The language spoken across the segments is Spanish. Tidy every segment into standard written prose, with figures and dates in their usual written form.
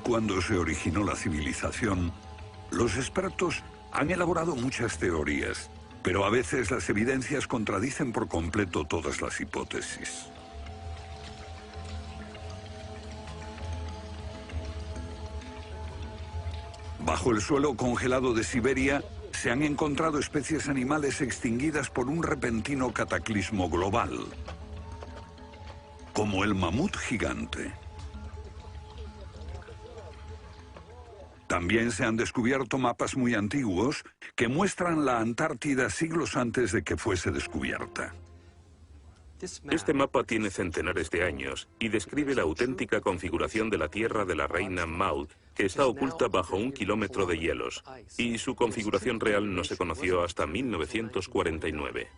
cuándo se originó la civilización, los expertos han elaborado muchas teorías, pero a veces las evidencias contradicen por completo todas las hipótesis. Bajo el suelo congelado de Siberia se han encontrado especies animales extinguidas por un repentino cataclismo global, como el mamut gigante. También se han descubierto mapas muy antiguos que muestran la Antártida siglos antes de que fuese descubierta. Este mapa tiene centenares de años y describe la auténtica configuración de la Tierra de la reina Maud, que está oculta bajo 1 kilómetro de hielos, y su configuración real no se conoció hasta 1949.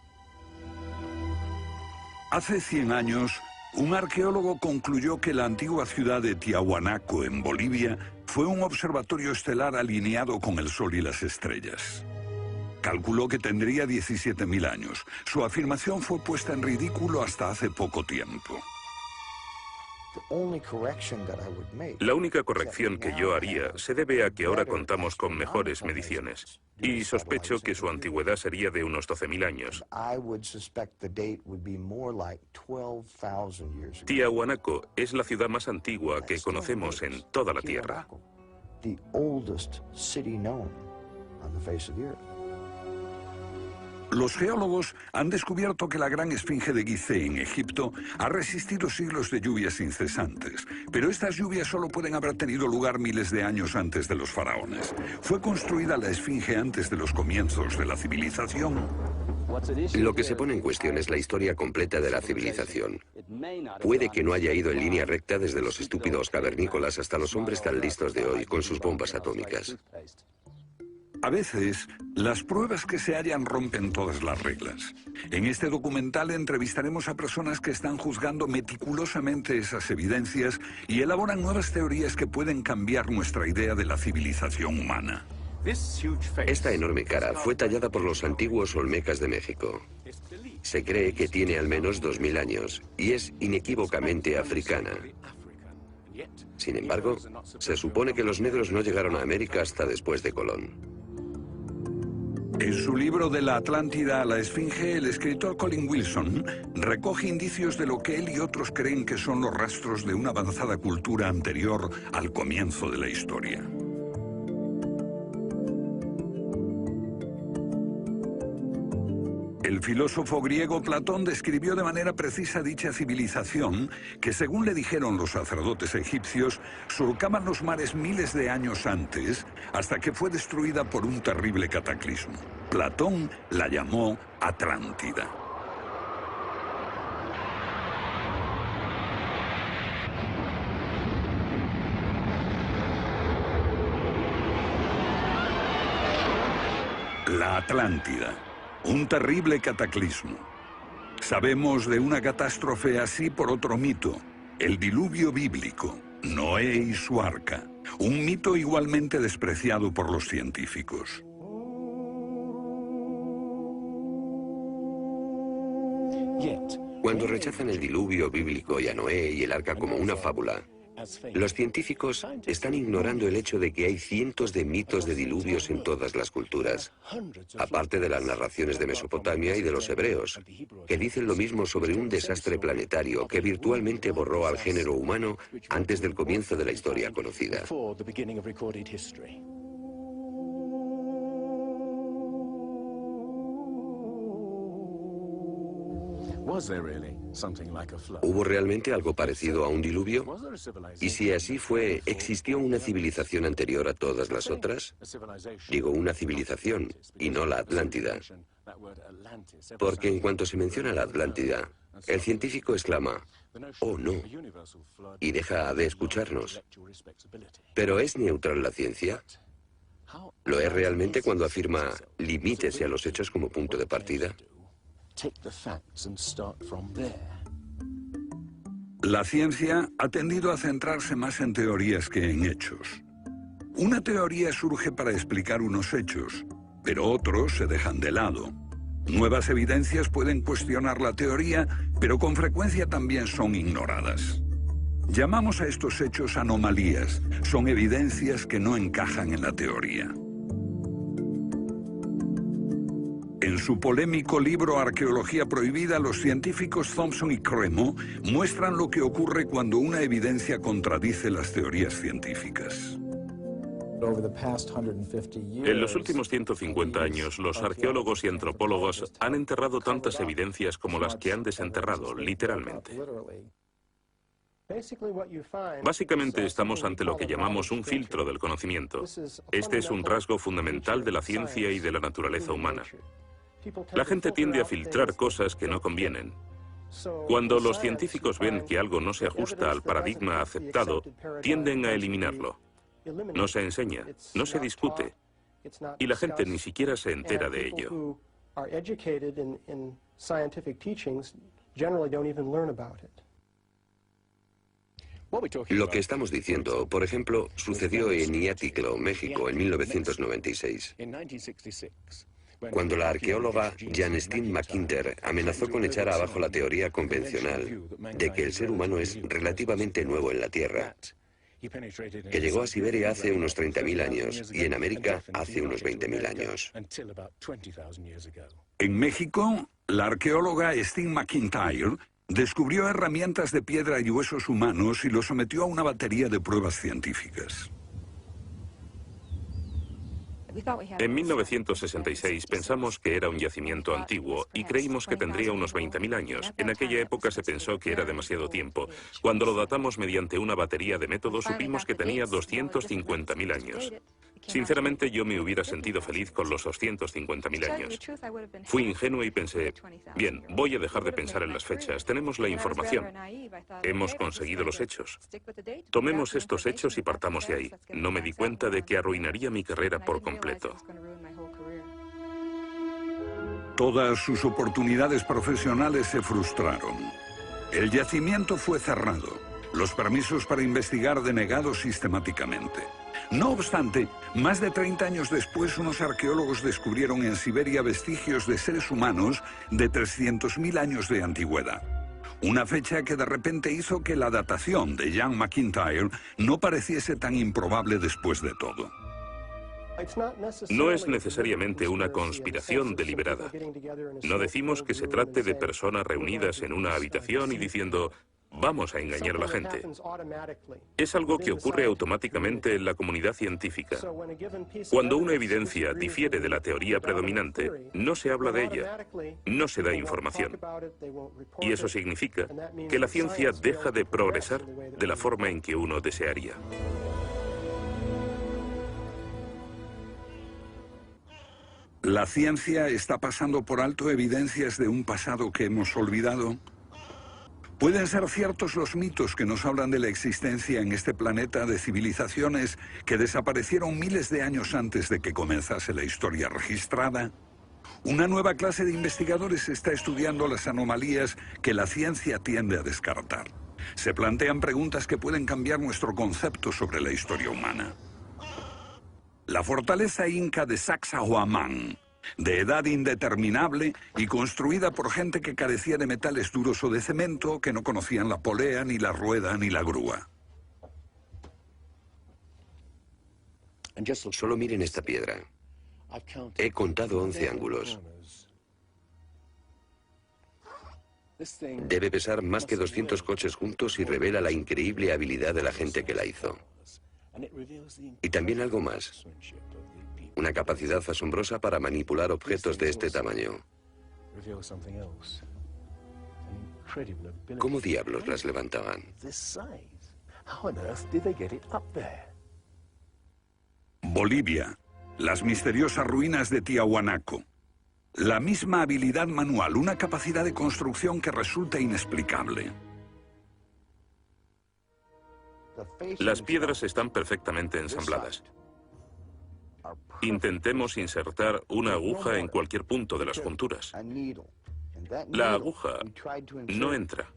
Hace 100 años, un arqueólogo concluyó que la antigua ciudad de Tiahuanaco, en Bolivia, fue un observatorio estelar alineado con el Sol y las estrellas. Calculó que tendría 17.000 años. Su afirmación fue puesta en ridículo hasta hace poco tiempo. La única corrección que yo haría se debe a que ahora contamos con mejores mediciones, y sospecho que su antigüedad sería de unos 12.000 años. Tiahuanaco es la ciudad más antigua que conocemos en toda la Tierra. Los geólogos han descubierto que la gran esfinge de Gizeh en Egipto ha resistido siglos de lluvias incesantes, pero estas lluvias solo pueden haber tenido lugar miles de años antes de los faraones. ¿Fue construida la esfinge antes de los comienzos de la civilización? Lo que se pone en cuestión es la historia completa de la civilización. Puede que no haya ido en línea recta desde los estúpidos cavernícolas hasta los hombres tan listos de hoy con sus bombas atómicas. A veces, las pruebas que se hallan rompen todas las reglas. En este documental entrevistaremos a personas que están juzgando meticulosamente esas evidencias y elaboran nuevas teorías que pueden cambiar nuestra idea de la civilización humana. Esta enorme cara fue tallada por los antiguos olmecas de México. Se cree que tiene al menos 2000 años y es inequívocamente africana. Sin embargo, se supone que los negros no llegaron a América hasta después de Colón. En su libro De la Atlántida a la Esfinge, el escritor Colin Wilson recoge indicios de lo que él y otros creen que son los rastros de una avanzada cultura anterior al comienzo de la historia. El filósofo griego Platón describió de manera precisa dicha civilización que, según le dijeron los sacerdotes egipcios, surcaban los mares miles de años antes, hasta que fue destruida por un terrible cataclismo. Platón la llamó Atlántida. La Atlántida. Un terrible cataclismo. Sabemos de una catástrofe así por otro mito, el diluvio bíblico, Noé y su arca, un mito igualmente despreciado por los científicos. Cuando rechazan el diluvio bíblico y a Noé y el arca como una fábula, los científicos están ignorando el hecho de que hay cientos de mitos de diluvios en todas las culturas, aparte de las narraciones de Mesopotamia y de los hebreos, que dicen lo mismo sobre un desastre planetario que virtualmente borró al género humano antes del comienzo de la historia conocida. ¿Hubo realmente algo parecido a un diluvio? Y si así fue, ¿existió una civilización anterior a todas las otras? Digo una civilización, y no la Atlántida. Porque en cuanto se menciona la Atlántida, el científico exclama, «Oh, no», y deja de escucharnos. ¿Pero es neutral la ciencia? ¿Lo es realmente cuando afirma «limítese a los hechos como punto de partida»? La ciencia ha tendido a centrarse más en teorías que en hechos. Una teoría surge para explicar unos hechos, pero otros se dejan de lado. Nuevas evidencias pueden cuestionar la teoría, pero con frecuencia también son ignoradas. Llamamos a estos hechos anomalías. Son evidencias que no encajan en la teoría. En su polémico libro Arqueología Prohibida, los científicos Thompson y Cremo muestran lo que ocurre cuando una evidencia contradice las teorías científicas. En los últimos 150 años, los arqueólogos y antropólogos han enterrado tantas evidencias como las que han desenterrado, literalmente. Básicamente estamos ante lo que llamamos un filtro del conocimiento. Este es un rasgo fundamental de la ciencia y de la naturaleza humana. La gente tiende a filtrar cosas que no convienen. Cuando los científicos ven que algo no se ajusta al paradigma aceptado, tienden a eliminarlo. No se enseña, no se discute, y la gente ni siquiera se entera de ello. Lo que estamos diciendo, por ejemplo, sucedió en Iatliclo, México, en 1996. Cuando la arqueóloga Janestine McIntyre amenazó con echar abajo la teoría convencional de que el ser humano es relativamente nuevo en la Tierra, que llegó a Siberia hace unos 30.000 años y en América hace unos 20.000 años. En México, la arqueóloga Stine McIntyre descubrió herramientas de piedra y huesos humanos y los sometió a una batería de pruebas científicas. En 1966 pensamos que era un yacimiento antiguo y creímos que tendría unos 20.000 años. En aquella época se pensó que era demasiado tiempo. Cuando lo datamos mediante una batería de métodos supimos que tenía 250.000 años. Sinceramente yo me hubiera sentido feliz con los 250.000 años. Fui ingenuo y pensé, bien, voy a dejar de pensar en las fechas. Tenemos la información. Hemos conseguido los hechos. Tomemos estos hechos y partamos de ahí. No me di cuenta de que arruinaría mi carrera por completo. Todas sus oportunidades profesionales se frustraron. El yacimiento fue cerrado. Los permisos para investigar denegados sistemáticamente. No obstante, más de 30 años después, unos arqueólogos descubrieron en Siberia vestigios de seres humanos de 300.000 años de antigüedad. Una fecha que de repente hizo que la datación de Jan McIntyre no pareciese tan improbable después de todo. No es necesariamente una conspiración deliberada. No decimos que se trate de personas reunidas en una habitación y diciendo, vamos a engañar a la gente. Es algo que ocurre automáticamente en la comunidad científica. Cuando una evidencia difiere de la teoría predominante, no se habla de ella, no se da información. Y eso significa que la ciencia deja de progresar de la forma en que uno desearía. ¿La ciencia está pasando por alto evidencias de un pasado que hemos olvidado? ¿Pueden ser ciertos los mitos que nos hablan de la existencia en este planeta de civilizaciones que desaparecieron miles de años antes de que comenzase la historia registrada? Una nueva clase de investigadores está estudiando las anomalías que la ciencia tiende a descartar. Se plantean preguntas que pueden cambiar nuestro concepto sobre la historia humana. La fortaleza inca de Sacsayhuamán, de edad indeterminable y construida por gente que carecía de metales duros o de cemento, que no conocían la polea, ni la rueda, ni la grúa. Solo miren esta piedra. He contado 11 ángulos. Debe pesar más que 200 coches juntos y revela la increíble habilidad de la gente que la hizo. Y también algo más. Una capacidad asombrosa para manipular objetos de este tamaño. ¿Cómo diablos las levantaban? Bolivia. Las misteriosas ruinas de Tiahuanaco. La misma habilidad manual, una capacidad de construcción que resulta inexplicable. Las piedras están perfectamente ensambladas. Intentemos insertar una aguja en cualquier punto de las junturas. La aguja no entra.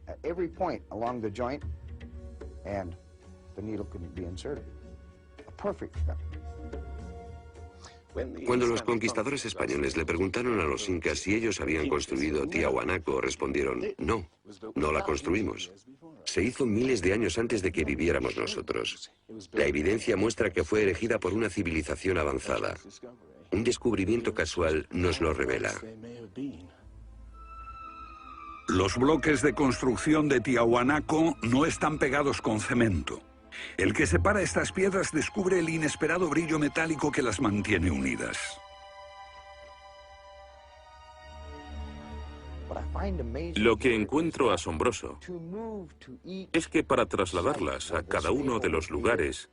Cuando los conquistadores españoles le preguntaron a los incas si ellos habían construido Tiahuanaco, respondieron, no, no la construimos. Se hizo miles de años antes de que viviéramos nosotros. La evidencia muestra que fue erigida por una civilización avanzada. Un descubrimiento casual nos lo revela. Los bloques de construcción de Tiahuanaco no están pegados con cemento. El que separa estas piedras descubre el inesperado brillo metálico que las mantiene unidas. Lo que encuentro asombroso es que para trasladarlas a cada uno de los lugares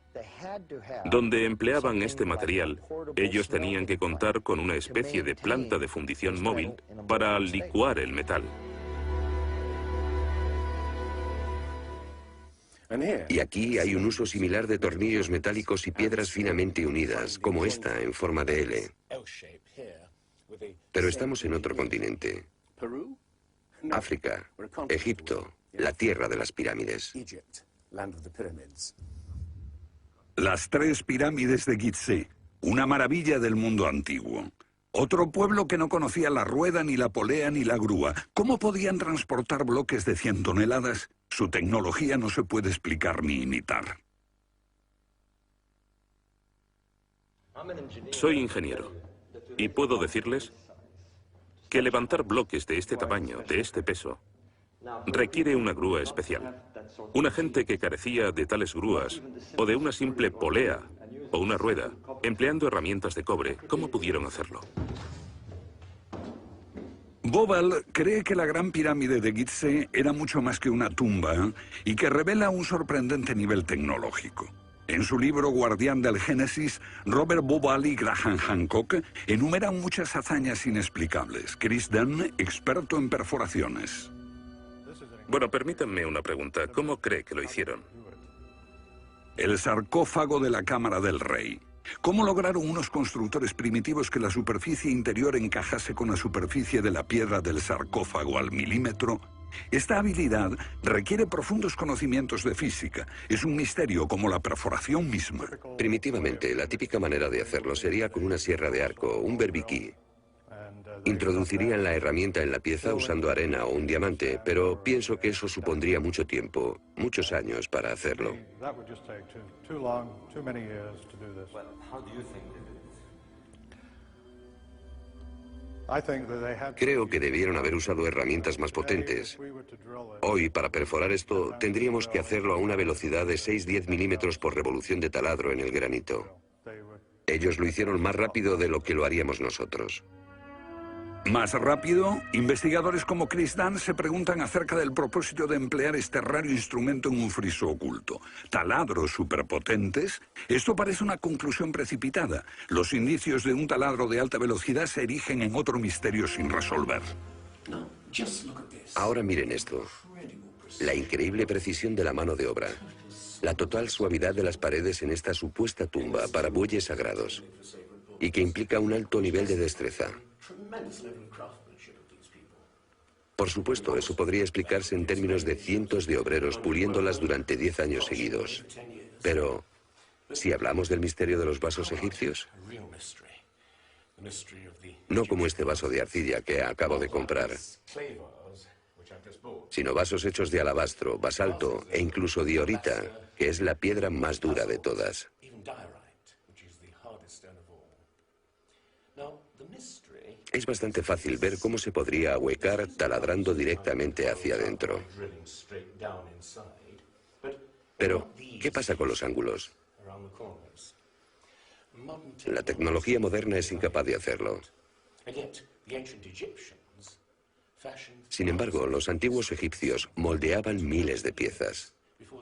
donde empleaban este material, ellos tenían que contar con una especie de planta de fundición móvil para licuar el metal. Y aquí hay un uso similar de tornillos metálicos y piedras finamente unidas, como esta en forma de L. Pero estamos en otro continente. África, Egipto, la tierra de las pirámides. Las 3 pirámides de Gizeh, una maravilla del mundo antiguo. Otro pueblo que no conocía la rueda, ni la polea, ni la grúa. ¿Cómo podían transportar bloques de 100 toneladas? Su tecnología no se puede explicar ni imitar. Soy ingeniero y puedo decirles que levantar bloques de este tamaño, de este peso, requiere una grúa especial. Una gente que carecía de tales grúas, o de una simple polea, o una rueda, empleando herramientas de cobre, ¿cómo pudieron hacerlo? Bobal cree que la Gran Pirámide de Gizeh era mucho más que una tumba y que revela un sorprendente nivel tecnológico. En su libro Guardián del Génesis, Robert Bobal y Graham Hancock enumeran muchas hazañas inexplicables. Chris Dunn, experto en perforaciones. Bueno, permítanme una pregunta. ¿Cómo cree que lo hicieron? El sarcófago de la Cámara del Rey. ¿Cómo lograron unos constructores primitivos que la superficie interior encajase con la superficie de la piedra del sarcófago al milímetro? Esta habilidad requiere profundos conocimientos de física. Es un misterio como la perforación misma. Primitivamente, la típica manera de hacerlo sería con una sierra de arco, un berbiquí. Introducirían la herramienta en la pieza usando arena o un diamante, pero pienso que eso supondría mucho tiempo, muchos años para hacerlo. Creo que debieron haber usado herramientas más potentes. Hoy, para perforar esto, tendríamos que hacerlo a una velocidad de 6-10 milímetros por revolución de taladro en el granito. Ellos lo hicieron más rápido de lo que lo haríamos nosotros. Más rápido, investigadores como Chris Dunn se preguntan acerca del propósito de emplear este raro instrumento en un friso oculto. ¿Taladros superpotentes? Esto parece una conclusión precipitada. Los indicios de un taladro de alta velocidad se erigen en otro misterio sin resolver. Ahora miren esto. La increíble precisión de la mano de obra. La total suavidad de las paredes en esta supuesta tumba para bueyes sagrados. Y que implica un alto nivel de destreza. Por supuesto, eso podría explicarse en términos de cientos de obreros puliéndolas durante 10 años seguidos. Pero, ¿si hablamos del misterio de los vasos egipcios? No como este vaso de arcilla que acabo de comprar, sino vasos hechos de alabastro, basalto e incluso diorita, que es la piedra más dura de todas. Es bastante fácil ver cómo se podría ahuecar taladrando directamente hacia adentro. Pero, ¿qué pasa con los ángulos? La tecnología moderna es incapaz de hacerlo. Sin embargo, los antiguos egipcios moldeaban miles de piezas.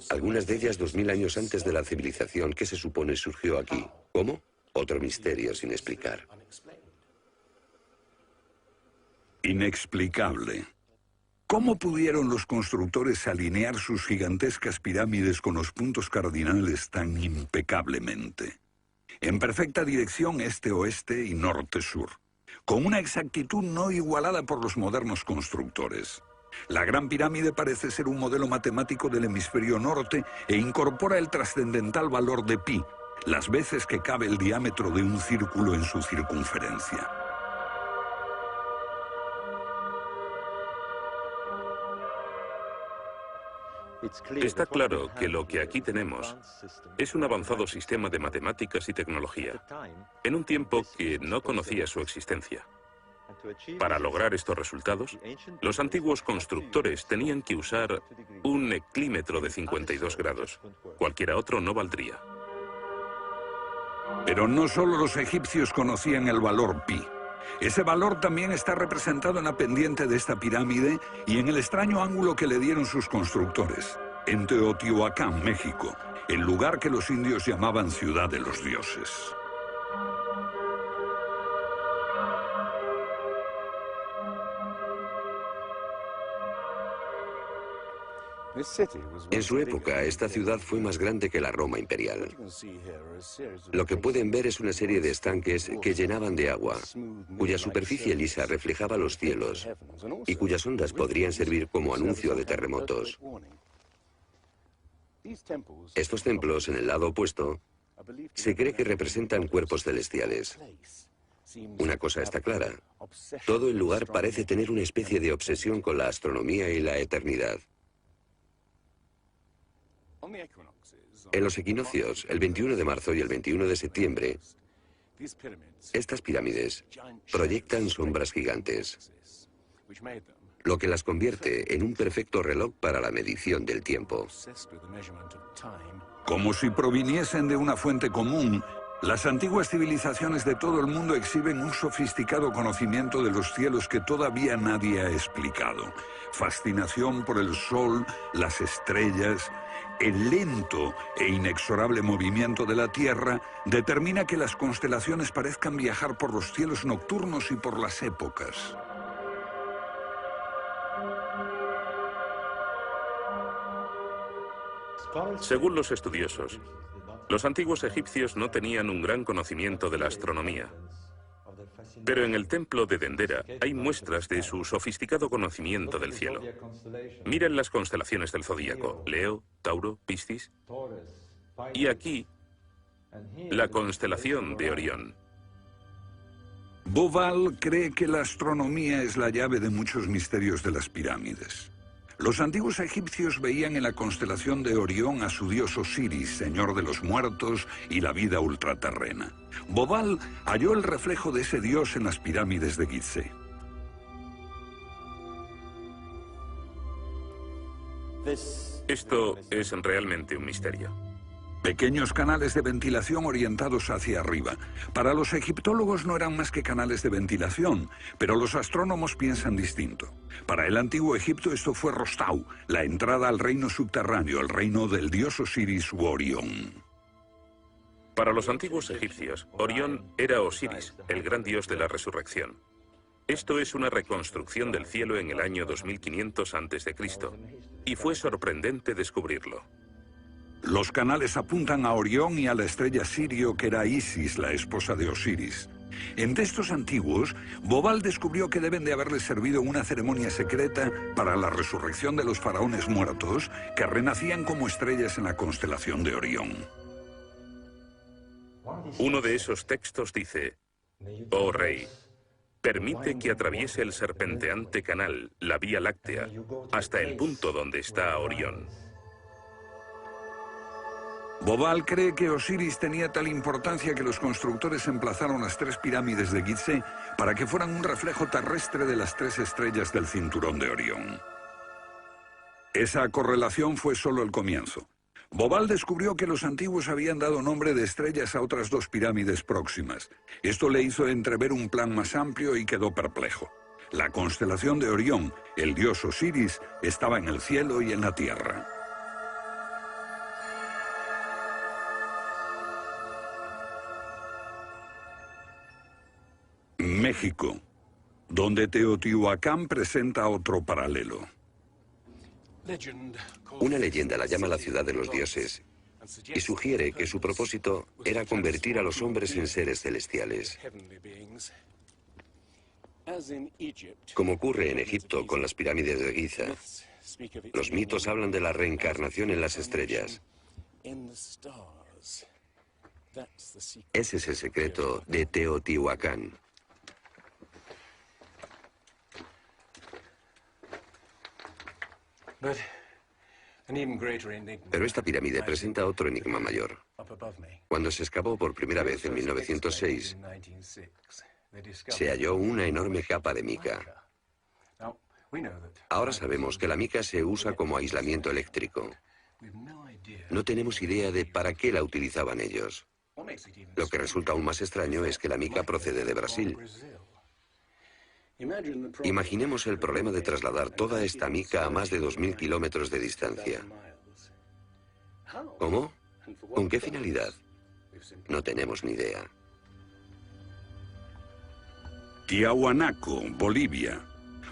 Algunas de ellas 2000 años antes de la civilización que se supone surgió aquí. ¿Cómo? Otro misterio sin explicar. Inexplicable. ¿Cómo pudieron los constructores alinear sus gigantescas pirámides con los puntos cardinales tan impecablemente? En perfecta dirección este-oeste y norte-sur, con una exactitud no igualada por los modernos constructores. La Gran Pirámide parece ser un modelo matemático del hemisferio norte e incorpora el trascendental valor de pi, las veces que cabe el diámetro de un círculo en su circunferencia. Está claro que lo que aquí tenemos es un avanzado sistema de matemáticas y tecnología, en un tiempo que no conocía su existencia. Para lograr estos resultados, los antiguos constructores tenían que usar un eclímetro de 52 grados. Cualquiera otro no valdría. Pero no solo los egipcios conocían el valor pi. Ese valor también está representado en la pendiente de esta pirámide y en el extraño ángulo que le dieron sus constructores, en Teotihuacán, México, el lugar que los indios llamaban Ciudad de los Dioses. En su época, esta ciudad fue más grande que la Roma imperial. Lo que pueden ver es una serie de estanques que llenaban de agua, cuya superficie lisa reflejaba los cielos y cuyas ondas podrían servir como anuncio de terremotos. Estos templos, en el lado opuesto, se cree que representan cuerpos celestiales. Una cosa está clara: todo el lugar parece tener una especie de obsesión con la astronomía y la eternidad. En los equinoccios, el 21 de marzo y el 21 de septiembre, estas pirámides proyectan sombras gigantes, lo que las convierte en un perfecto reloj para la medición del tiempo. Como si proviniesen de una fuente común, las antiguas civilizaciones de todo el mundo exhiben un sofisticado conocimiento de los cielos que todavía nadie ha explicado. Fascinación por el sol, las estrellas. El lento e inexorable movimiento de la Tierra determina que las constelaciones parezcan viajar por los cielos nocturnos y por las épocas. Según los estudiosos, los antiguos egipcios no tenían un gran conocimiento de la astronomía. Pero en el templo de Dendera hay muestras de su sofisticado conocimiento del cielo. Miren las constelaciones del zodíaco: Leo, Tauro, Piscis. Y aquí, la constelación de Orión. Bauval cree que la astronomía es la llave de muchos misterios de las pirámides. Los antiguos egipcios veían en la constelación de Orión a su dios Osiris, señor de los muertos y la vida ultraterrena. Bauval halló el reflejo de ese dios en las pirámides de Gizeh. Esto es realmente un misterio. Pequeños canales de ventilación orientados hacia arriba. Para los egiptólogos no eran más que canales de ventilación, pero los astrónomos piensan distinto. Para el antiguo Egipto esto fue Rostau, la entrada al reino subterráneo, el reino del dios Osiris u Orión. Para los antiguos egipcios, Orión era Osiris, el gran dios de la resurrección. Esto es una reconstrucción del cielo en el año 2500 a.C., y fue sorprendente descubrirlo. Los canales apuntan a Orión y a la estrella Sirio, que era Isis, la esposa de Osiris. En textos antiguos, Bauval descubrió que deben de haberle servido una ceremonia secreta para la resurrección de los faraones muertos, que renacían como estrellas en la constelación de Orión. Uno de esos textos dice: «Oh rey, permite que atraviese el serpenteante canal, la Vía Láctea, hasta el punto donde está Orión». Bauval cree que Osiris tenía tal importancia que los constructores emplazaron las tres pirámides de Gizeh para que fueran un reflejo terrestre de las tres estrellas del cinturón de Orión. Esa correlación fue solo el comienzo. Bauval descubrió que los antiguos habían dado nombre de estrellas a otras dos pirámides próximas. Esto le hizo entrever un plan más amplio y quedó perplejo. La constelación de Orión, el dios Osiris, estaba en el cielo y en la tierra. México, donde Teotihuacán presenta otro paralelo. Una leyenda la llama la ciudad de los dioses y sugiere que su propósito era convertir a los hombres en seres celestiales. Como ocurre en Egipto con las pirámides de Giza, los mitos hablan de la reencarnación en las estrellas. Ese es el secreto de Teotihuacán. Pero esta pirámide presenta otro enigma mayor. Cuando se excavó por primera vez en 1906, se halló una enorme capa de mica. Ahora sabemos que la mica se usa como aislamiento eléctrico. No tenemos idea de para qué la utilizaban ellos. Lo que resulta aún más extraño es que la mica procede de Brasil. Imaginemos el problema de trasladar toda esta mica a más de 2.000 kilómetros de distancia. ¿Cómo? ¿Con qué finalidad? No tenemos ni idea. Tiahuanaco, Bolivia.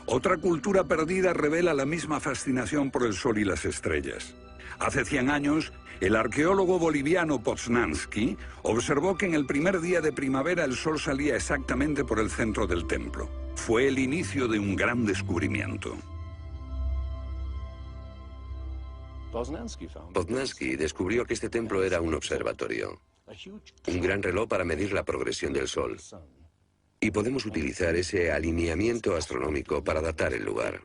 Otra cultura perdida revela la misma fascinación por el sol y las estrellas. Hace 100 años, el arqueólogo boliviano Poznański observó que en el primer día de primavera el sol salía exactamente por el centro del templo. Fue el inicio de un gran descubrimiento. Poznański descubrió que este templo era un observatorio, un gran reloj para medir la progresión del sol. Y podemos utilizar ese alineamiento astronómico para datar el lugar.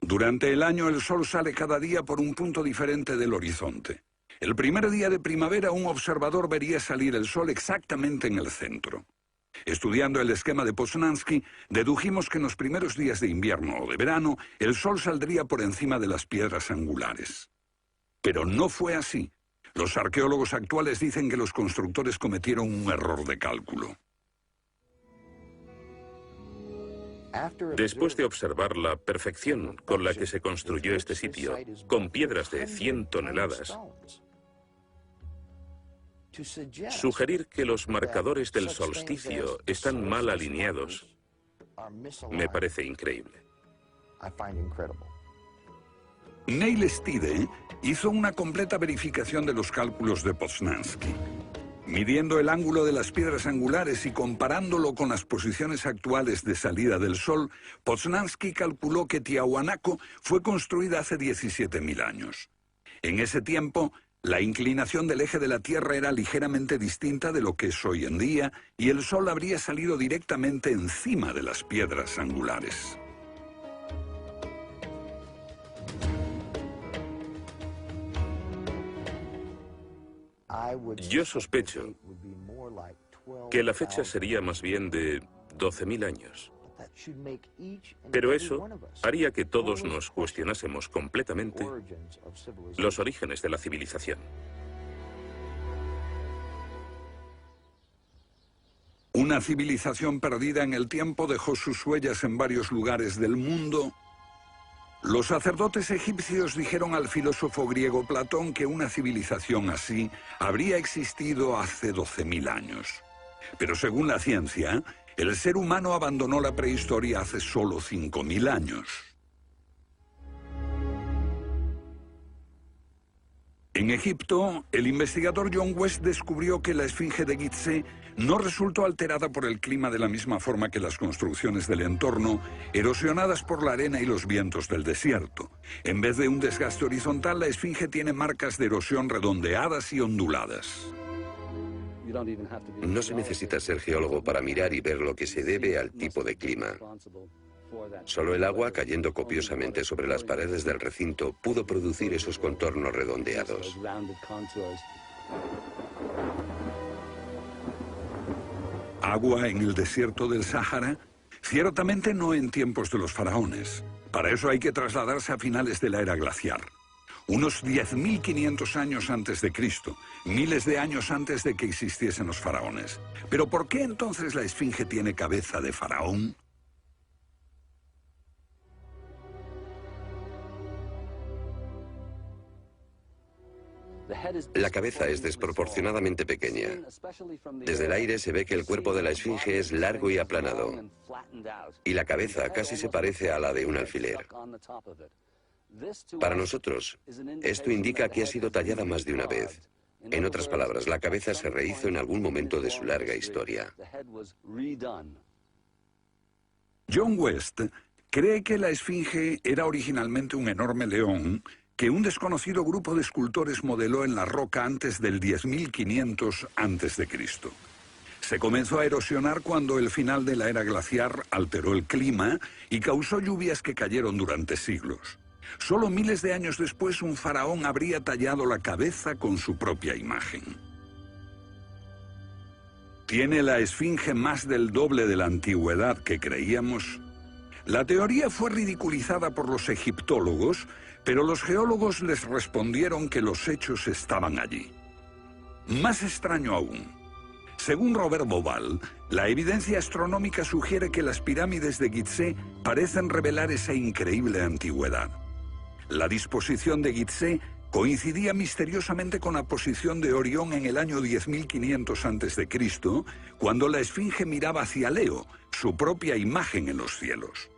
Durante el año el sol sale cada día por un punto diferente del horizonte. El primer día de primavera un observador vería salir el sol exactamente en el centro. Estudiando el esquema de Poznański, dedujimos que en los primeros días de invierno o de verano el sol saldría por encima de las piedras angulares. Pero no fue así. Los arqueólogos actuales dicen que los constructores cometieron un error de cálculo. Después de observar la perfección con la que se construyó este sitio, con piedras de 100 toneladas, sugerir que los marcadores del solsticio están mal alineados me parece increíble. Neil Stide hizo una completa verificación de los cálculos de Poznański. Midiendo el ángulo de las piedras angulares y comparándolo con las posiciones actuales de salida del sol, Poznański calculó que Tiahuanaco fue construida hace 17.000 años. En ese tiempo, la inclinación del eje de la Tierra era ligeramente distinta de lo que es hoy en día y el sol habría salido directamente encima de las piedras angulares. Yo sospecho que la fecha sería más bien de 12.000 años. Pero eso haría que todos nos cuestionásemos completamente los orígenes de la civilización. Una civilización perdida en el tiempo dejó sus huellas en varios lugares del mundo. Los sacerdotes egipcios dijeron al filósofo griego Platón que una civilización así habría existido hace 12.000 años. Pero según la ciencia, el ser humano abandonó la prehistoria hace solo 5.000 años. En Egipto, el investigador John West descubrió que la esfinge de Gizeh no resultó alterada por el clima de la misma forma que las construcciones del entorno, erosionadas por la arena y los vientos del desierto. En vez de un desgaste horizontal, la esfinge tiene marcas de erosión redondeadas y onduladas. No se necesita ser geólogo para mirar y ver lo que se debe al tipo de clima. Solo el agua cayendo copiosamente sobre las paredes del recinto pudo producir esos contornos redondeados. ¿Agua en el desierto del Sáhara? Ciertamente no en tiempos de los faraones. Para eso hay que trasladarse a finales de la era glaciar. Unos 10.500 años antes de Cristo, miles de años antes de que existiesen los faraones. ¿Pero por qué entonces la esfinge tiene cabeza de faraón? La cabeza es desproporcionadamente pequeña. Desde el aire se ve que el cuerpo de la esfinge es largo y aplanado, y la cabeza casi se parece a la de un alfiler. Para nosotros, esto indica que ha sido tallada más de una vez. En otras palabras, la cabeza se rehizo en algún momento de su larga historia. John West cree que la esfinge era originalmente un enorme león que un desconocido grupo de escultores modeló en la roca antes del 10.500 a.C. Se comenzó a erosionar cuando el final de la era glaciar alteró el clima y causó lluvias que cayeron durante siglos. Solo miles de años después, un faraón habría tallado la cabeza con su propia imagen. ¿Tiene la esfinge más del doble de la antigüedad que creíamos? La teoría fue ridiculizada por los egiptólogos, pero los geólogos les respondieron que los hechos estaban allí. Más extraño aún, según Robert Bauval, la evidencia astronómica sugiere que las pirámides de Gizeh parecen revelar esa increíble antigüedad. La disposición de Gizeh coincidía misteriosamente con la posición de Orión en el año 10.500 a.C., cuando la esfinge miraba hacia Leo, su propia imagen en los cielos.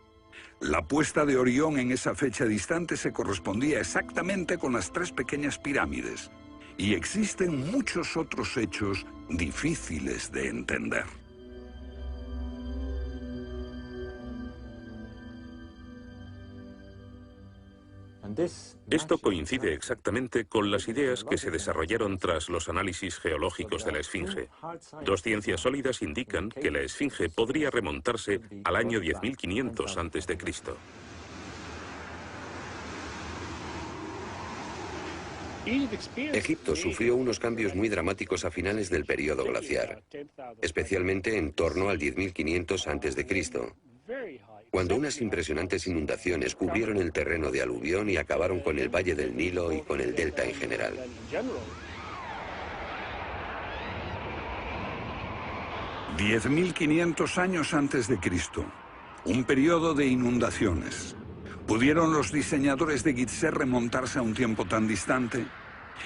La puesta de Orión en esa fecha distante se correspondía exactamente con las tres pequeñas pirámides, y existen muchos otros hechos difíciles de entender. Esto coincide exactamente con las ideas que se desarrollaron tras los análisis geológicos de la esfinge. Dos ciencias sólidas indican que la esfinge podría remontarse al año 10.500 a.C. Egipto sufrió unos cambios muy dramáticos a finales del período glaciar, especialmente en torno al 10.500 a.C., cuando unas impresionantes inundaciones cubrieron el terreno de aluvión y acabaron con el valle del Nilo y con el delta en general. «10.500 años antes de Cristo, un periodo de inundaciones. ¿Pudieron los diseñadores de Gizeh remontarse a un tiempo tan distante?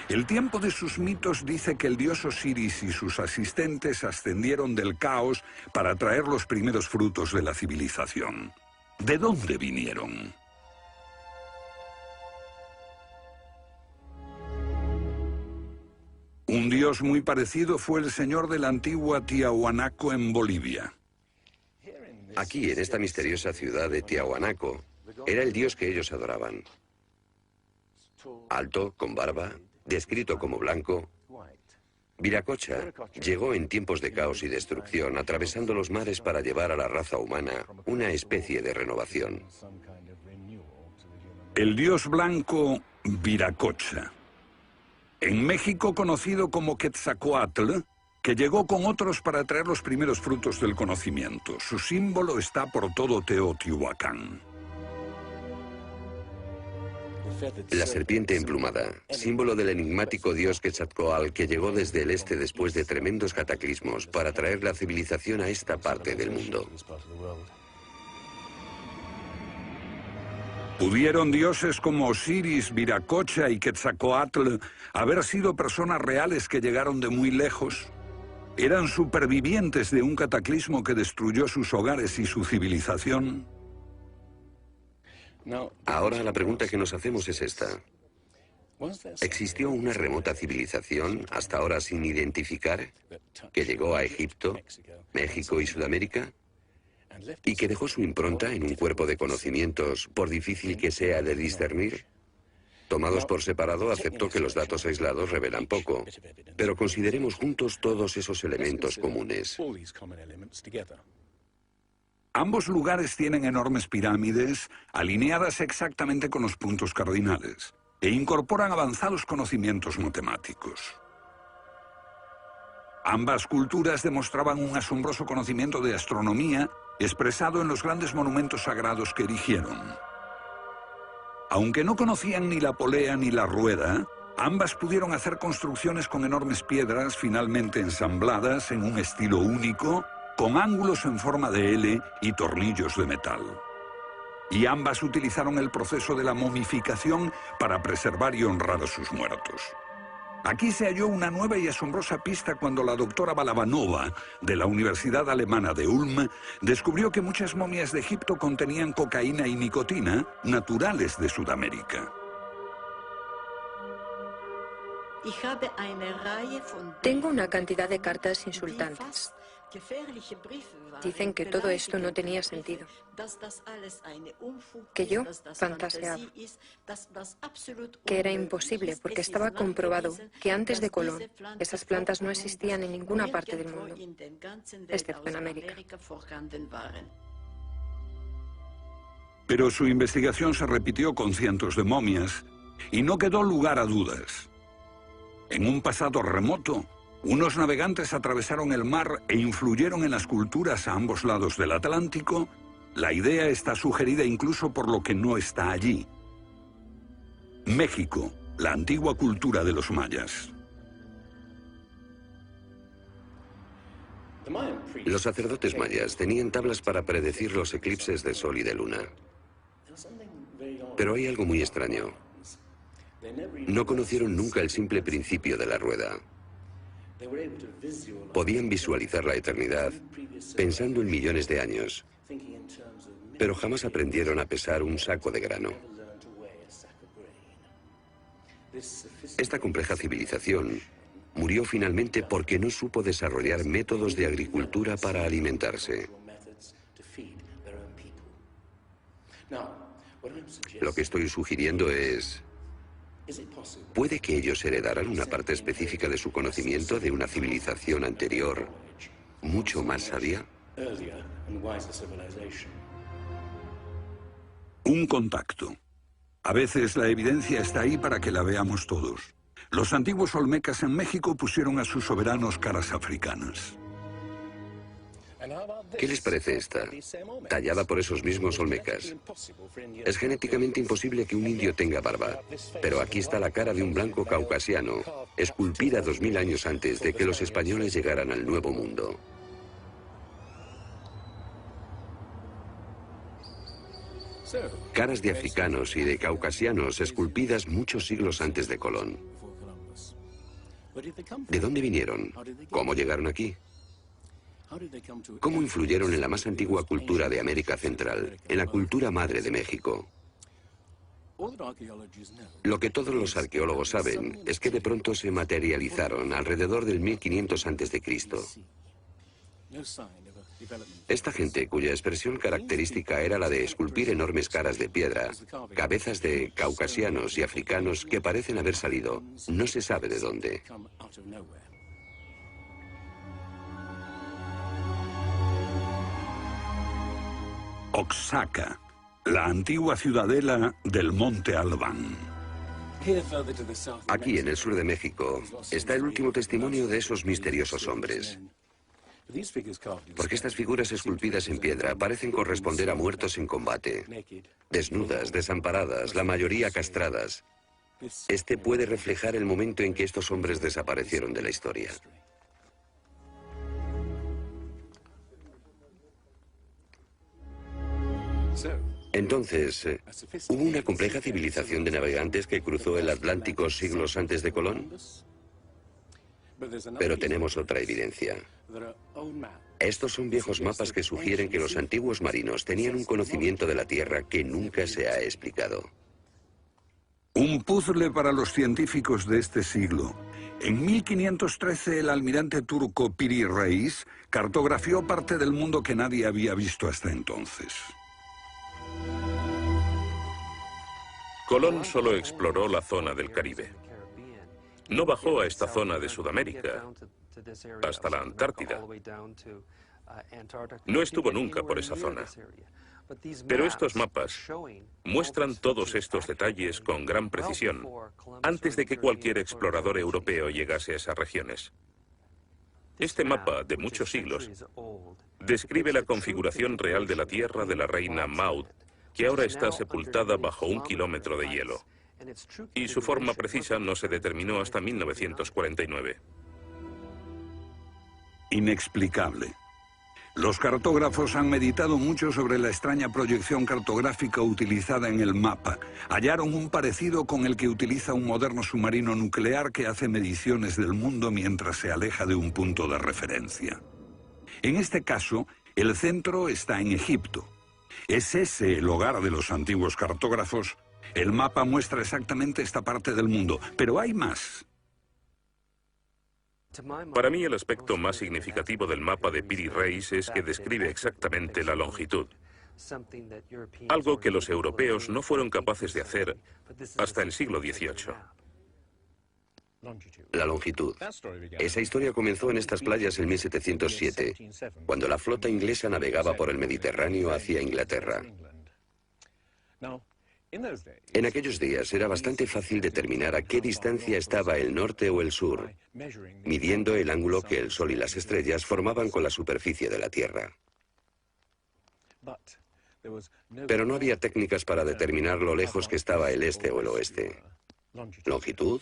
El tiempo de sus mitos dice que el dios Osiris y sus asistentes ascendieron del caos para traer los primeros frutos de la civilización. ¿De dónde vinieron? Un dios muy parecido fue el señor de la antigua Tiahuanaco en Bolivia. Aquí, en esta misteriosa ciudad de Tiahuanaco, era el dios que ellos adoraban. Alto, con barba, descrito como blanco, Viracocha llegó en tiempos de caos y destrucción, atravesando los mares para llevar a la raza humana una especie de renovación. El dios blanco Viracocha. En México conocido como Quetzalcóatl, que llegó con otros para traer los primeros frutos del conocimiento. Su símbolo está por todo Teotihuacán. La serpiente emplumada, símbolo del enigmático dios Quetzalcóatl que llegó desde el este después de tremendos cataclismos para traer la civilización a esta parte del mundo. ¿Pudieron dioses como Osiris, Viracocha y Quetzalcóatl haber sido personas reales que llegaron de muy lejos? ¿Eran supervivientes de un cataclismo que destruyó sus hogares y su civilización? Ahora la pregunta que nos hacemos es esta. ¿Existió una remota civilización, hasta ahora sin identificar, que llegó a Egipto, México y Sudamérica? ¿Y que dejó su impronta en un cuerpo de conocimientos, por difícil que sea de discernir? Tomados por separado, acepto que los datos aislados revelan poco, pero consideremos juntos todos esos elementos comunes. Ambos lugares tienen enormes pirámides, alineadas exactamente con los puntos cardinales, e incorporan avanzados conocimientos matemáticos. Ambas culturas demostraban un asombroso conocimiento de astronomía, expresado en los grandes monumentos sagrados que erigieron. Aunque no conocían ni la polea ni la rueda, ambas pudieron hacer construcciones con enormes piedras finalmente ensambladas en un estilo único, con ángulos en forma de L y tornillos de metal. Y ambas utilizaron el proceso de la momificación para preservar y honrar a sus muertos. Aquí se halló una nueva y asombrosa pista cuando la doctora Balabanova, de la Universidad Alemana de Ulm, descubrió que muchas momias de Egipto contenían cocaína y nicotina, naturales de Sudamérica. Tengo una cantidad de cartas insultantes. Dicen que todo esto no tenía sentido, que yo fantaseaba, que era imposible porque estaba comprobado que antes de Colón esas plantas no existían en ninguna parte del mundo, excepto en América. Pero su investigación se repitió con cientos de momias y no quedó lugar a dudas. En un pasado remoto, unos navegantes atravesaron el mar e influyeron en las culturas a ambos lados del Atlántico. La idea está sugerida incluso por lo que no está allí. México, la antigua cultura de los mayas. Los sacerdotes mayas tenían tablas para predecir los eclipses de sol y de luna. Pero hay algo muy extraño. No conocieron nunca el simple principio de la rueda. Podían visualizar la eternidad pensando en millones de años, pero jamás aprendieron a pesar un saco de grano. Esta compleja civilización murió finalmente porque no supo desarrollar métodos de agricultura para alimentarse. Lo que estoy sugiriendo es... ¿puede que ellos heredaran una parte específica de su conocimiento de una civilización anterior, mucho más sabia? Un contacto. A veces la evidencia está ahí para que la veamos todos. Los antiguos olmecas en México pusieron a sus soberanos caras africanas. ¿Qué les parece esta? Tallada por esos mismos olmecas. Es genéticamente imposible que un indio tenga barba, pero aquí está la cara de un blanco caucasiano, esculpida 2000 años antes de que los españoles llegaran al Nuevo Mundo. Caras de africanos y de caucasianos esculpidas muchos siglos antes de Colón. ¿De dónde vinieron? ¿Cómo llegaron aquí? ¿Cómo influyeron en la más antigua cultura de América Central, en la cultura madre de México? Lo que todos los arqueólogos saben es que de pronto se materializaron alrededor del 1500 a.C. Esta gente, cuya expresión característica era la de esculpir enormes caras de piedra, cabezas de caucasianos y africanos que parecen haber salido, no se sabe de dónde. Oaxaca, la antigua ciudadela del Monte Albán. Aquí, en el sur de México, está el último testimonio de esos misteriosos hombres. Porque estas figuras esculpidas en piedra parecen corresponder a muertos en combate, desnudas, desamparadas, la mayoría castradas. Este puede reflejar el momento en que estos hombres desaparecieron de la historia. Entonces, ¿hubo una compleja civilización de navegantes que cruzó el Atlántico siglos antes de Colón? Pero tenemos otra evidencia. Estos son viejos mapas que sugieren que los antiguos marinos tenían un conocimiento de la Tierra que nunca se ha explicado. Un puzzle para los científicos de este siglo. En 1513 el almirante turco Piri Reis cartografió parte del mundo que nadie había visto hasta entonces. Colón solo exploró la zona del Caribe. No bajó a esta zona de Sudamérica, hasta la Antártida. No estuvo nunca por esa zona. Pero estos mapas muestran todos estos detalles con gran precisión, antes de que cualquier explorador europeo llegase a esas regiones. Este mapa, de muchos siglos, describe la configuración real de la tierra de la reina Maud, que ahora está sepultada bajo 1 kilómetro de hielo. Y su forma precisa no se determinó hasta 1949. Inexplicable. Los cartógrafos han meditado mucho sobre la extraña proyección cartográfica utilizada en el mapa. Hallaron un parecido con el que utiliza un moderno submarino nuclear que hace mediciones del mundo mientras se aleja de un punto de referencia. En este caso, el centro está en Egipto. ¿Es ese el hogar de los antiguos cartógrafos? El mapa muestra exactamente esta parte del mundo, pero hay más. Para mí, el aspecto más significativo del mapa de Piri Reis es que describe exactamente la longitud. Algo que los europeos no fueron capaces de hacer hasta el siglo XVIII. La longitud. Esa historia comenzó en estas playas en 1707, cuando la flota inglesa navegaba por el Mediterráneo hacia Inglaterra. En aquellos días era bastante fácil determinar a qué distancia estaba el norte o el sur, midiendo el ángulo que el Sol y las estrellas formaban con la superficie de la Tierra. Pero no había técnicas para determinar lo lejos que estaba el este o el oeste. ¿Longitud?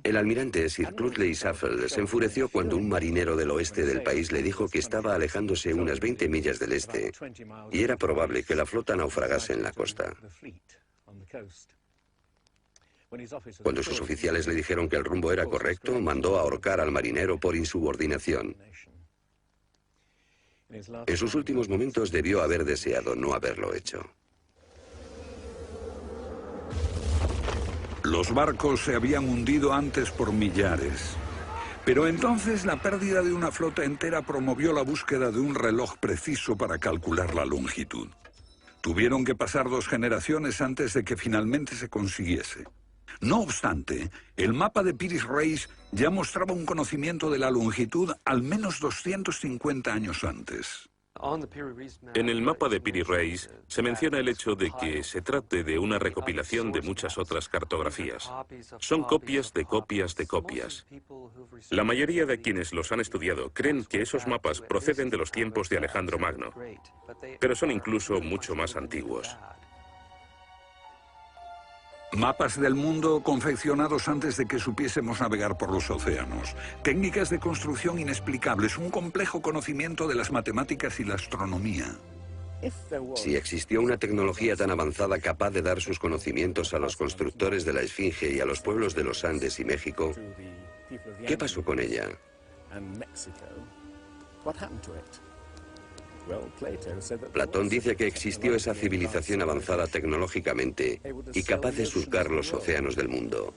El almirante Sir Clutley Safel se enfureció cuando un marinero del oeste del país le dijo que estaba alejándose unas 20 millas del este y era probable que la flota naufragase en la costa. Cuando sus oficiales le dijeron que el rumbo era correcto, mandó ahorcar al marinero por insubordinación. En sus últimos momentos debió haber deseado no haberlo hecho. Los barcos se habían hundido antes por millares. Pero entonces la pérdida de una flota entera promovió la búsqueda de un reloj preciso para calcular la longitud. Tuvieron que pasar 2 generaciones antes de que finalmente se consiguiese. No obstante, el mapa de Piri Reis ya mostraba un conocimiento de la longitud al menos 250 años antes. En el mapa de Piri Reis se menciona el hecho de que se trate de una recopilación de muchas otras cartografías. Son copias de copias de copias. La mayoría de quienes los han estudiado creen que esos mapas proceden de los tiempos de Alejandro Magno, pero son incluso mucho más antiguos. Mapas del mundo confeccionados antes de que supiésemos navegar por los océanos. Técnicas de construcción inexplicables, un complejo conocimiento de las matemáticas y la astronomía. Si existió una tecnología tan avanzada capaz de dar sus conocimientos a los constructores de la Esfinge y a los pueblos de los Andes y México, ¿qué pasó con ella? Platón dice que existió esa civilización avanzada tecnológicamente y capaz de surcar los océanos del mundo,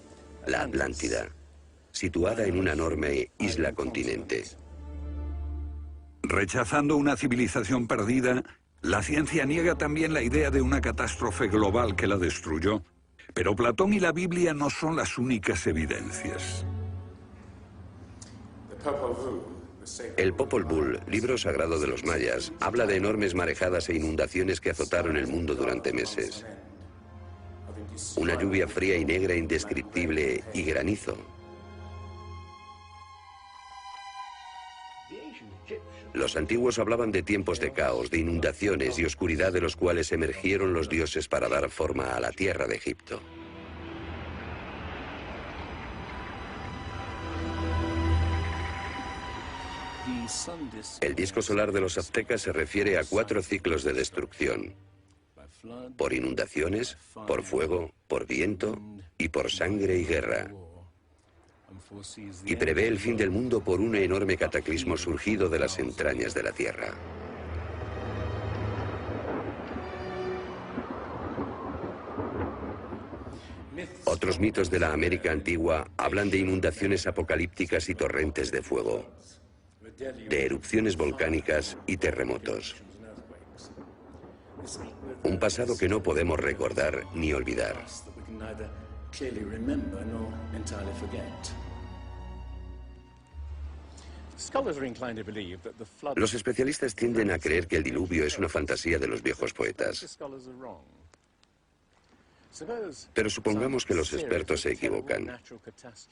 la Atlántida, situada en una enorme isla-continente. Rechazando una civilización perdida, la ciencia niega también la idea de una catástrofe global que la destruyó. Pero Platón y la Biblia no son las únicas evidencias. El Popol Vuh, libro sagrado de los mayas, habla de enormes marejadas e inundaciones que azotaron el mundo durante meses. Una lluvia fría y negra indescriptible y granizo. Los antiguos hablaban de tiempos de caos, de inundaciones y oscuridad de los cuales emergieron los dioses para dar forma a la tierra de Egipto. El disco solar de los aztecas se refiere a 4 ciclos de destrucción: por inundaciones, por fuego, por viento y por sangre y guerra. Y prevé el fin del mundo por un enorme cataclismo surgido de las entrañas de la tierra. Otros mitos de la América antigua hablan de inundaciones apocalípticas y torrentes de fuego, de erupciones volcánicas y terremotos. Un pasado que no podemos recordar ni olvidar. Los especialistas tienden a creer que el diluvio es una fantasía de los viejos poetas. Pero supongamos que los expertos se equivocan.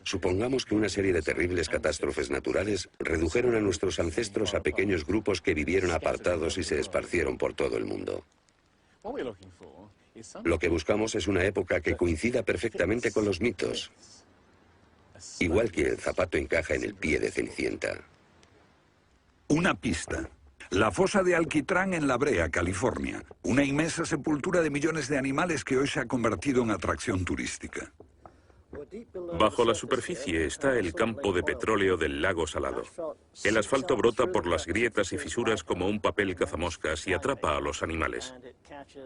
Supongamos que una serie de terribles catástrofes naturales redujeron a nuestros ancestros a pequeños grupos que vivieron apartados y se esparcieron por todo el mundo. Lo que buscamos es una época que coincida perfectamente con los mitos, igual que el zapato encaja en el pie de Cenicienta. Una pista. La fosa de Alquitrán en La Brea, California. Una inmensa sepultura de millones de animales que hoy se ha convertido en atracción turística. Bajo la superficie está el campo de petróleo del lago Salado. El asfalto brota por las grietas y fisuras como un papel cazamoscas y atrapa a los animales.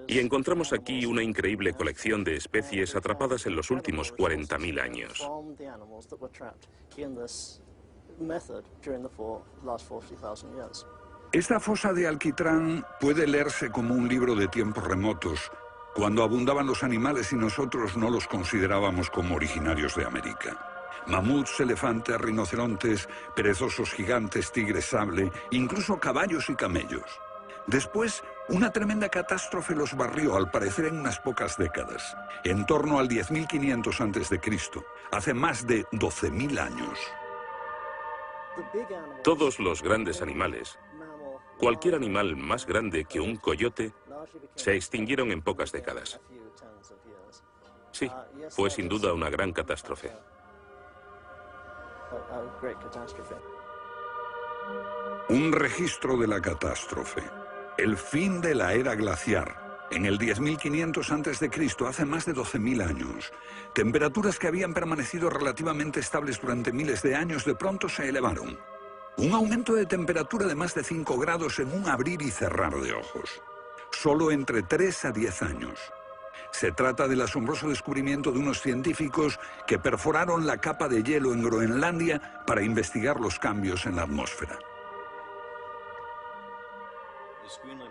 Y encontramos aquí una increíble colección de especies atrapadas en los últimos 40.000 años. Esta fosa de Alquitrán puede leerse como un libro de tiempos remotos, cuando abundaban los animales y nosotros no los considerábamos como originarios de América. Mamuts, elefantes, rinocerontes, perezosos gigantes, tigres sable, incluso caballos y camellos. Después, una tremenda catástrofe los barrió, al parecer en unas pocas décadas, en torno al 10.500 a.C., hace más de 12.000 años. Todos los grandes animales, cualquier animal más grande que un coyote, se extinguieron en pocas décadas. Sí, fue sin duda una gran catástrofe. Un registro de la catástrofe. El fin de la era glaciar. En el 10.500 a.C., hace más de 12.000 años. Temperaturas que habían permanecido relativamente estables durante miles de años de pronto se elevaron. Un aumento de temperatura de más de 5 grados en un abrir y cerrar de ojos. Solo entre 3 a 10 años. Se trata del asombroso descubrimiento de unos científicos que perforaron la capa de hielo en Groenlandia para investigar los cambios en la atmósfera.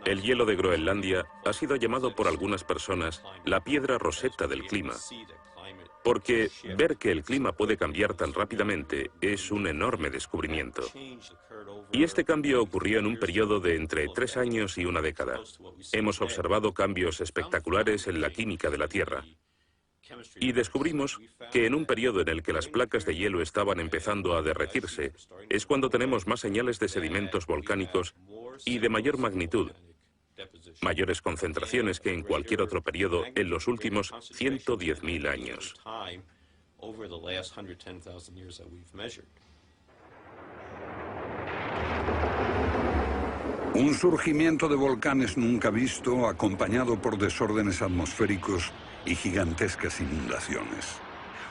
El hielo de Groenlandia ha sido llamado por algunas personas la piedra roseta del clima, porque ver que el clima puede cambiar tan rápidamente es un enorme descubrimiento. Y este cambio ocurrió en un periodo de entre 3 años y una década. Hemos observado cambios espectaculares en la química de la Tierra. Y descubrimos que en un periodo en el que las placas de hielo estaban empezando a derretirse, es cuando tenemos más señales de sedimentos volcánicos y de mayor magnitud, mayores concentraciones que en cualquier otro periodo en los últimos 110.000 años. Un surgimiento de volcanes nunca visto, acompañado por desórdenes atmosféricos y gigantescas inundaciones.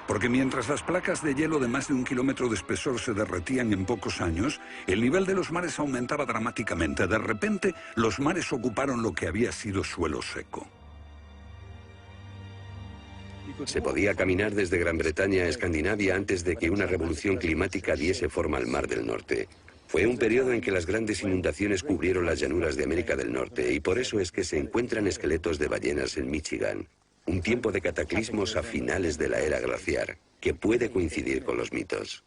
Porque mientras las placas de hielo de más de 1 kilómetro de espesor se derretían en pocos años, el nivel de los mares aumentaba dramáticamente. De repente, los mares ocuparon lo que había sido suelo seco. Se podía caminar desde Gran Bretaña a Escandinavia antes de que una revolución climática diese forma al Mar del Norte. Fue un periodo en que las grandes inundaciones cubrieron las llanuras de América del Norte, y por eso es que se encuentran esqueletos de ballenas en Michigan. Un tiempo de cataclismos a finales de la era glaciar, que puede coincidir con los mitos.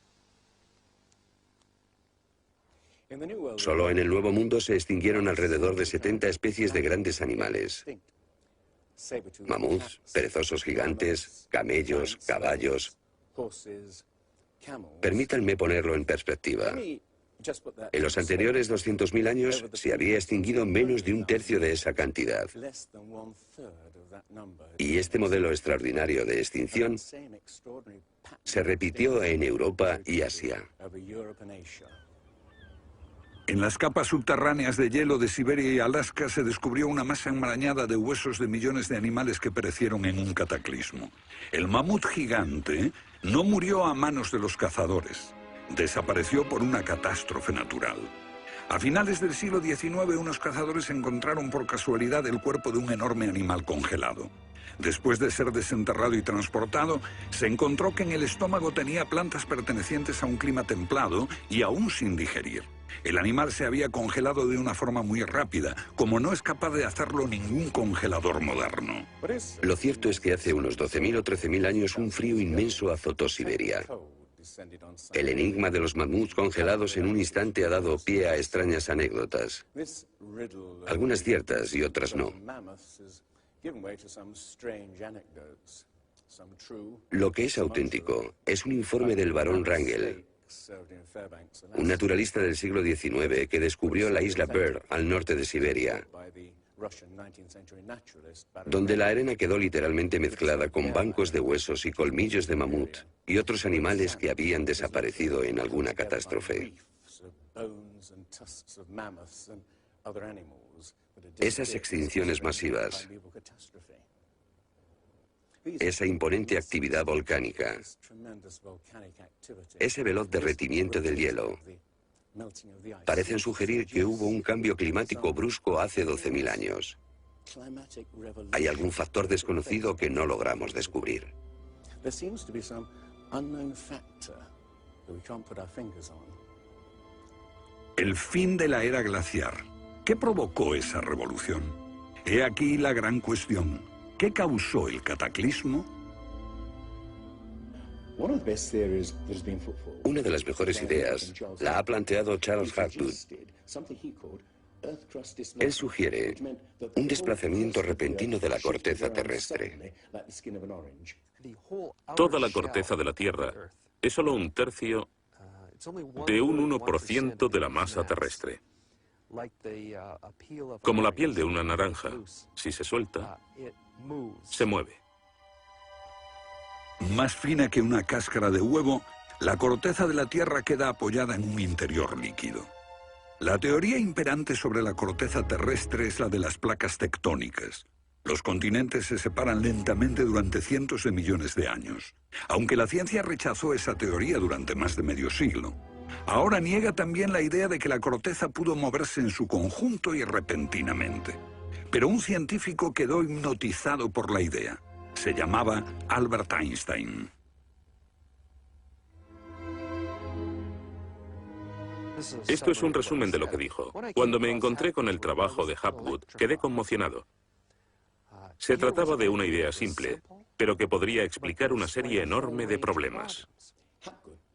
Solo en el Nuevo Mundo se extinguieron alrededor de 70 especies de grandes animales. Mamuts, perezosos gigantes, camellos, caballos. Permítanme ponerlo en perspectiva. En los anteriores 200.000 años se había extinguido menos de 1/3 de esa cantidad. Y este modelo extraordinario de extinción se repitió en Europa y Asia. En las capas subterráneas de hielo de Siberia y Alaska se descubrió una masa enmarañada de huesos de millones de animales que perecieron en un cataclismo. El mamut gigante no murió a manos de los cazadores. Desapareció por una catástrofe natural. A finales del siglo XIX, unos cazadores encontraron por casualidad el cuerpo de un enorme animal congelado. Después de ser desenterrado y transportado, se encontró que en el estómago tenía plantas pertenecientes a un clima templado y aún sin digerir. El animal se había congelado de una forma muy rápida, como no es capaz de hacerlo ningún congelador moderno. Lo cierto es que hace unos 12.000 o 13.000 años un frío inmenso azotó Siberia. El enigma de los mamuts congelados en un instante ha dado pie a extrañas anécdotas. Algunas ciertas y otras no. Lo que es auténtico es un informe del barón Wrangel, un naturalista del siglo XIX que descubrió la isla Byrd al norte de Siberia, donde la arena quedó literalmente mezclada con bancos de huesos y colmillos de mamut y otros animales que habían desaparecido en alguna catástrofe. Esas extinciones masivas, esa imponente actividad volcánica, ese veloz derretimiento del hielo, parecen sugerir que hubo un cambio climático brusco hace 12.000 años. Hay algún factor desconocido que no logramos descubrir. El fin de la era glaciar. ¿Qué provocó esa revolución? He aquí la gran cuestión. ¿Qué causó el cataclismo? Una de las mejores ideas la ha planteado Charles Hartwood. Él sugiere un desplazamiento repentino de la corteza terrestre. Toda la corteza de la Tierra es solo un tercio de un 1% de la masa terrestre. Como la piel de una naranja, si se suelta, se mueve. Más fina que una cáscara de huevo, la corteza de la Tierra queda apoyada en un interior líquido. La teoría imperante sobre la corteza terrestre es la de las placas tectónicas. Los continentes se separan lentamente durante cientos de millones de años. Aunque la ciencia rechazó esa teoría durante más de medio siglo, ahora niega también la idea de que la corteza pudo moverse en su conjunto y repentinamente. Pero un científico quedó hipnotizado por la idea. Se llamaba Albert Einstein. Esto es un resumen de lo que dijo. Cuando me encontré con el trabajo de Hapgood, quedé conmocionado. Se trataba de una idea simple, pero que podría explicar una serie enorme de problemas.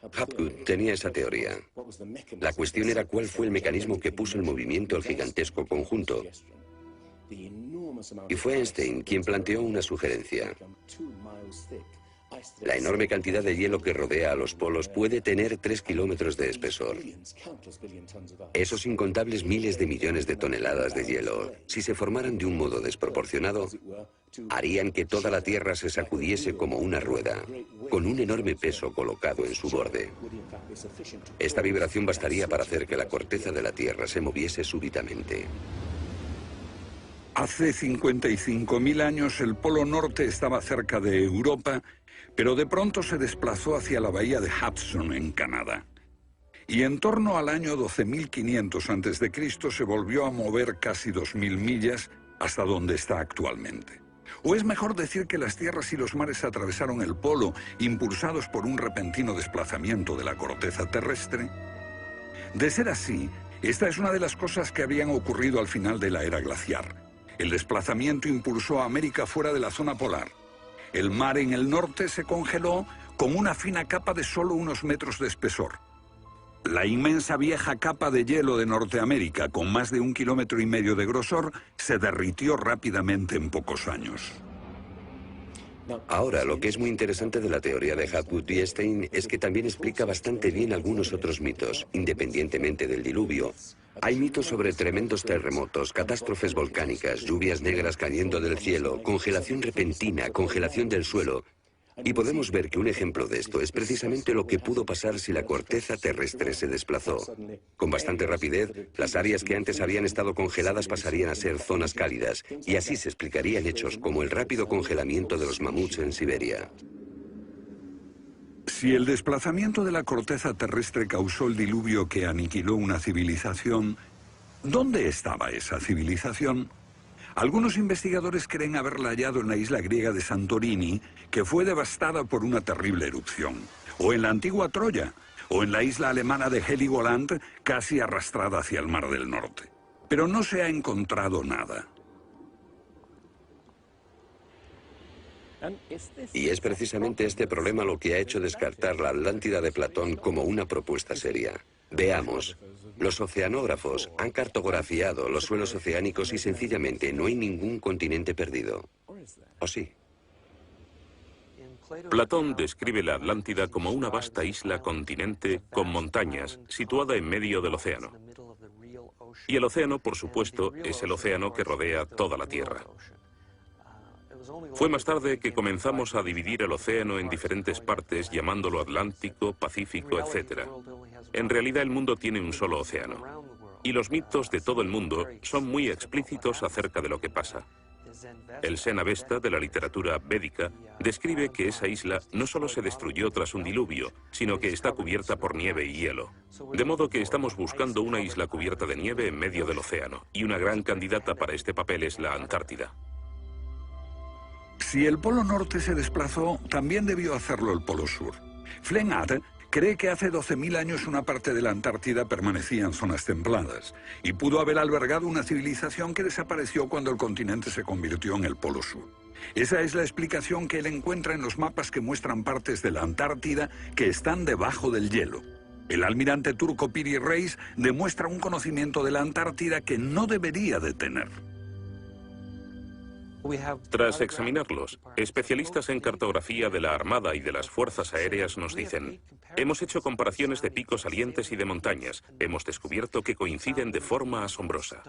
Hapgood tenía esa teoría. La cuestión era cuál fue el mecanismo que puso en movimiento el gigantesco conjunto. Y fue Einstein quien planteó una sugerencia. La enorme cantidad de hielo que rodea a los polos puede tener 3 kilómetros de espesor. Esos incontables miles de millones de toneladas de hielo, si se formaran de un modo desproporcionado, harían que toda la Tierra se sacudiese como una rueda, con un enorme peso colocado en su borde. Esta vibración bastaría para hacer que la corteza de la Tierra se moviese súbitamente. Hace 55.000 años el Polo Norte estaba cerca de Europa, pero de pronto se desplazó hacia la bahía de Hudson, en Canadá. Y en torno al año 12.500 a.C. se volvió a mover casi 2.000 millas hasta donde está actualmente. O es mejor decir que las tierras y los mares atravesaron el polo, impulsados por un repentino desplazamiento de la corteza terrestre. De ser así, esta es una de las cosas que habían ocurrido al final de la era glaciar. El desplazamiento impulsó a América fuera de la zona polar. El mar en el norte se congeló con una fina capa de solo unos metros de espesor. La inmensa vieja capa de hielo de Norteamérica, con más de 1,5 kilómetros de grosor, se derritió rápidamente en pocos años. Ahora, lo que es muy interesante de la teoría de Hapgood y Einstein es que también explica bastante bien algunos otros mitos, independientemente del diluvio. Hay mitos sobre tremendos terremotos, catástrofes volcánicas, lluvias negras cayendo del cielo, congelación repentina, congelación del suelo. Y podemos ver que un ejemplo de esto es precisamente lo que pudo pasar si la corteza terrestre se desplazó. Con bastante rapidez, las áreas que antes habían estado congeladas pasarían a ser zonas cálidas, y así se explicarían hechos como el rápido congelamiento de los mamuts en Siberia. Si el desplazamiento de la corteza terrestre causó el diluvio que aniquiló una civilización, ¿dónde estaba esa civilización? Algunos investigadores creen haberla hallado en la isla griega de Santorini, que fue devastada por una terrible erupción, o en la antigua Troya, o en la isla alemana de Heligoland, casi arrastrada hacia el Mar del Norte. Pero no se ha encontrado nada. Y es precisamente este problema lo que ha hecho descartar la Atlántida de Platón como una propuesta seria. Veamos. Los oceanógrafos han cartografiado los suelos oceánicos y sencillamente no hay ningún continente perdido. ¿O sí? Platón describe la Atlántida como una vasta isla-continente con montañas, situada en medio del océano. Y el océano, por supuesto, es el océano que rodea toda la Tierra. Fue más tarde que comenzamos a dividir el océano en diferentes partes, llamándolo Atlántico, Pacífico, etc. En realidad el mundo tiene un solo océano. Y los mitos de todo el mundo son muy explícitos acerca de lo que pasa. El Sena-Vesta, de la literatura védica, describe que esa isla no solo se destruyó tras un diluvio, sino que está cubierta por nieve y hielo. De modo que estamos buscando una isla cubierta de nieve en medio del océano, y una gran candidata para este papel es la Antártida. Si el Polo Norte se desplazó, también debió hacerlo el Polo Sur. Flennard cree que hace 12.000 años una parte de la Antártida permanecía en zonas templadas y pudo haber albergado una civilización que desapareció cuando el continente se convirtió en el Polo Sur. Esa es la explicación que él encuentra en los mapas que muestran partes de la Antártida que están debajo del hielo. El almirante turco Piri Reis demuestra un conocimiento de la Antártida que no debería de tener. Tras examinarlos, especialistas en cartografía de la Armada y de las Fuerzas Aéreas nos dicen: hemos hecho comparaciones de picos salientes y de montañas. Hemos descubierto que coinciden de forma asombrosa.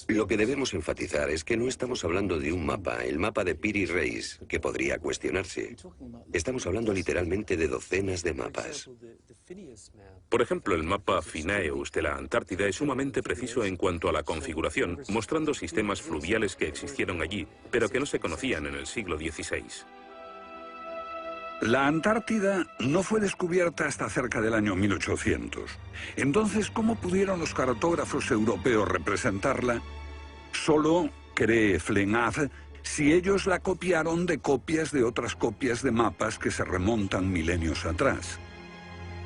Lo que debemos enfatizar es que no estamos hablando de un mapa, el mapa de Piri Reis, que podría cuestionarse. Estamos hablando literalmente de docenas de mapas. Por ejemplo, el mapa Phineus de la Antártida es sumamente preciso en cuanto a la configuración, mostrando sistemas fluviales que existieron allí, pero que no se conocían en el siglo XVI. La Antártida no fue descubierta hasta cerca del año 1800. Entonces, ¿cómo pudieron los cartógrafos europeos representarla? Solo, cree Flenard, si ellos la copiaron de copias de otras copias de mapas que se remontan milenios atrás.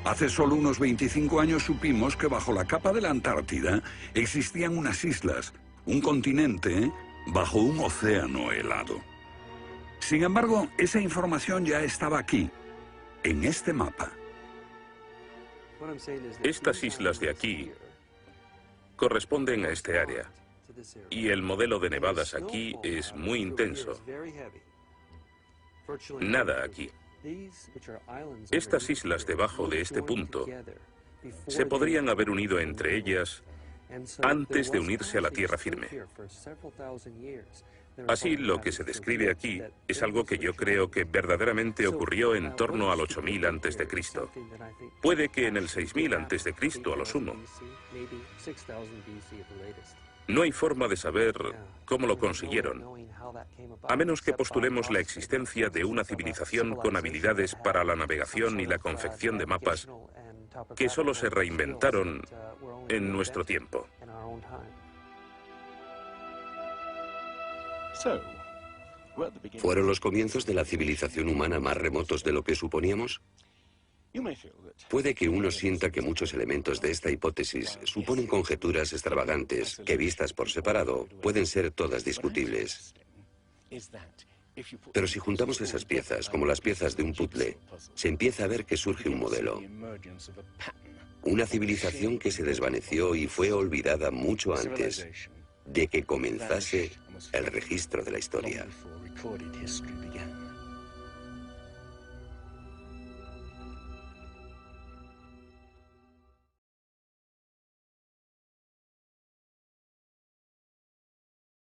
Hace solo unos 25 años supimos que bajo la capa de la Antártida existían unas islas, un continente bajo un océano helado. Sin embargo, esa información ya estaba aquí, en este mapa. Estas islas de aquí corresponden a este área, y el modelo de nevadas aquí es muy intenso. Nada aquí. Estas islas debajo de este punto se podrían haber unido entre ellas antes de unirse a la tierra firme. Así, lo que se describe aquí es algo que yo creo que verdaderamente ocurrió en torno al 8000 a.C. Puede que en el 6000 a.C. a lo sumo. No hay forma de saber cómo lo consiguieron, a menos que postulemos la existencia de una civilización con habilidades para la navegación y la confección de mapas que solo se reinventaron en nuestro tiempo. ¿Fueron los comienzos de la civilización humana más remotos de lo que suponíamos? Puede que uno sienta que muchos elementos de esta hipótesis suponen conjeturas extravagantes que, vistas por separado, pueden ser todas discutibles. Pero si juntamos esas piezas como las piezas de un puzzle, se empieza a ver que surge un modelo. Una civilización que se desvaneció y fue olvidada mucho antes de que comenzase el registro de la historia.